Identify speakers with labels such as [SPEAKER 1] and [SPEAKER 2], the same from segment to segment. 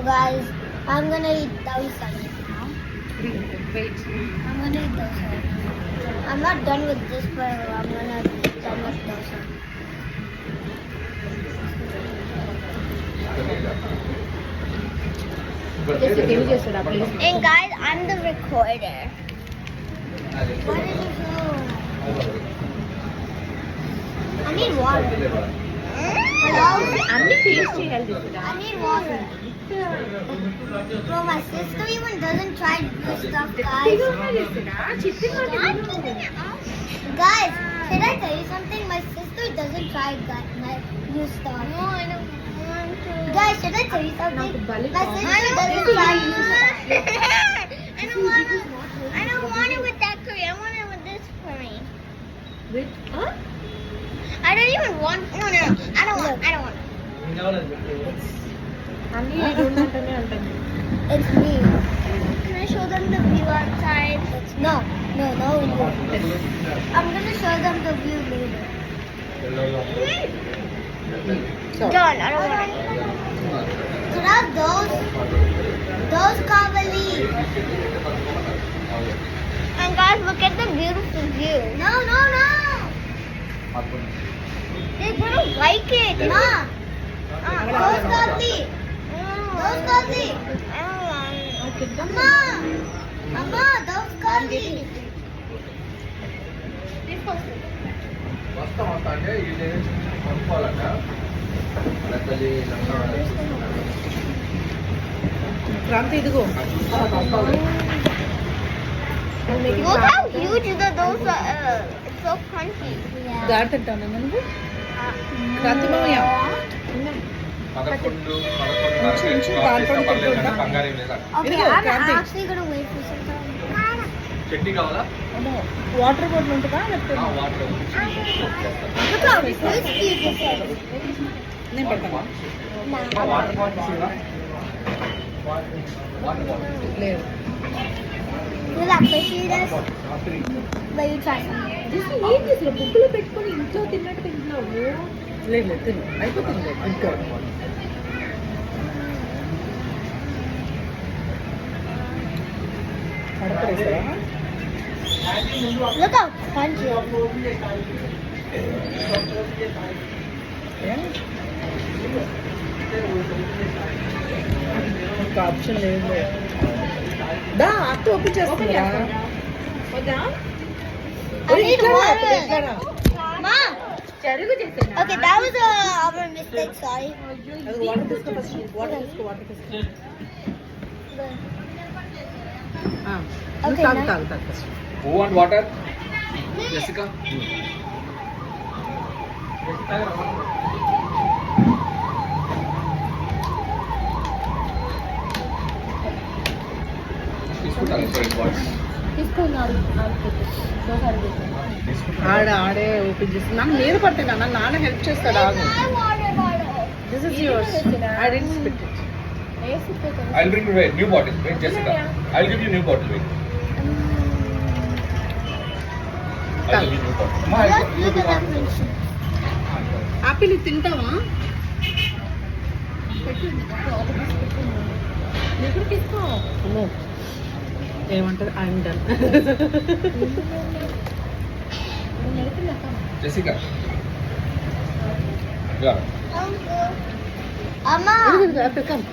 [SPEAKER 1] guys, I'm gonna eat dosa now.
[SPEAKER 2] Wait.
[SPEAKER 1] I'm gonna eat dosa. I'm not done with this, but I'm gonna be done with dosa. And guys, I'm the recorder. What did you do? I need water. Hello?
[SPEAKER 2] అన్ని taste చేయాలి
[SPEAKER 1] I need water. Bro, my sister even doesn't try this stuff, guys. Guys, should I tell you something? My sister doesn't try my new stuff. No, I don't want to. Guys, should I tell you something? My sister doesn't try new stuff. I don't want it with that curry. I want it with this curry.
[SPEAKER 2] With huh?
[SPEAKER 1] I don't even want. No. I don't want.
[SPEAKER 2] అన్ని రెండు అంటనే అంటాను.
[SPEAKER 1] It's me. Can I show them the view outside? No. I'm gonna show them the view later. Done. I don't want it. Could I have those kavali? And guys, look at the beautiful view. No. They're gonna like it. Mom. Those kavali. Those kavali. I don't want it. Amma, those kavali.
[SPEAKER 3] వస్తా అంటే ఇది కొనుక్కోవాలంట తల్లి
[SPEAKER 2] క్రాంతి ఇదిగో
[SPEAKER 1] Look how huge those are. It's so crunchy.
[SPEAKER 2] God తింటాను నువ్వు క్రాంతి మామయ్య
[SPEAKER 3] పదకొండు బంగారం లేదా
[SPEAKER 1] Okay,
[SPEAKER 2] Idigo,
[SPEAKER 1] I'm
[SPEAKER 2] Kranti.
[SPEAKER 1] actually gonna wait for some time.
[SPEAKER 3] Chutney కావాలా
[SPEAKER 2] వాటర్ బాటిల్ ఉంటుందా లేకపోతే
[SPEAKER 3] water
[SPEAKER 1] Look how crispy this is.
[SPEAKER 2] నేను పెడతాను
[SPEAKER 3] వాటర్ బాటిల్స్ వాటర్ బాటిల్
[SPEAKER 2] లేదు
[SPEAKER 1] Feel that fishiness? But you try some.
[SPEAKER 2] ఏం చేసిన బుక్కులో పెట్టుకొని ఇంట్లో తిన్నట్టు తింటున్నావు లేదు తిను అయిపోతుంది ఇంకా కడపడేసారా
[SPEAKER 1] Look how crunchy.
[SPEAKER 2] ఇంకా ఆప్షన్ లేదు దా అక్క ఓపెన్ చేస్తుందా
[SPEAKER 1] I need water. Mom. Okay, that was our mistake. Sorry.
[SPEAKER 2] అది వాటర్ తీసుకో ఫస్ట్ వాటర్ తీసుకో
[SPEAKER 1] Okay,
[SPEAKER 2] తాగు
[SPEAKER 1] now-
[SPEAKER 2] తాగు తాగు first
[SPEAKER 3] who want water Jessica
[SPEAKER 2] ఆడే ఓపెన్ చేస్తున్నా నేను పట్టినా నాన్న హెల్ప్ చేస్తాడు ఆగు
[SPEAKER 1] My water bottle.
[SPEAKER 2] This is yours I didn't spit it
[SPEAKER 3] I'll bring you a new bottle. Wait, Jessica. I'll give you new bottle. Wait. I'll give you new bottle. Ma, I'll give you
[SPEAKER 1] Look
[SPEAKER 3] new
[SPEAKER 1] at that
[SPEAKER 3] bottle.
[SPEAKER 1] fish.
[SPEAKER 2] Apple ఇది తింటావా అమ్మో. ఏమంటారు I'm done
[SPEAKER 3] Jessica. Yeah.
[SPEAKER 1] Amma,
[SPEAKER 2] apple come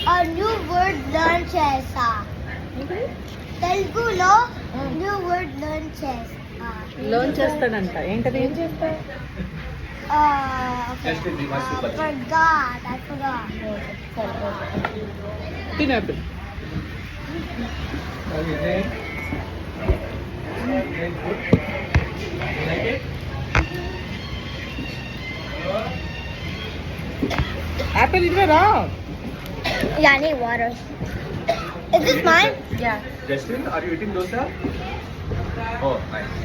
[SPEAKER 1] a new word learn chesa. Telugulo new word learn chesa.
[SPEAKER 2] Loan చేస్తాడంట ఏంటది ఏం చేస్తా
[SPEAKER 1] Okay.
[SPEAKER 3] Just in the master budget.
[SPEAKER 1] I forgot.
[SPEAKER 2] తిను apple apple ఇదిగా రా
[SPEAKER 1] Yeah, I need water. Is this mine?
[SPEAKER 2] Yeah
[SPEAKER 3] Justin, are you eating dosa? Oh, nice.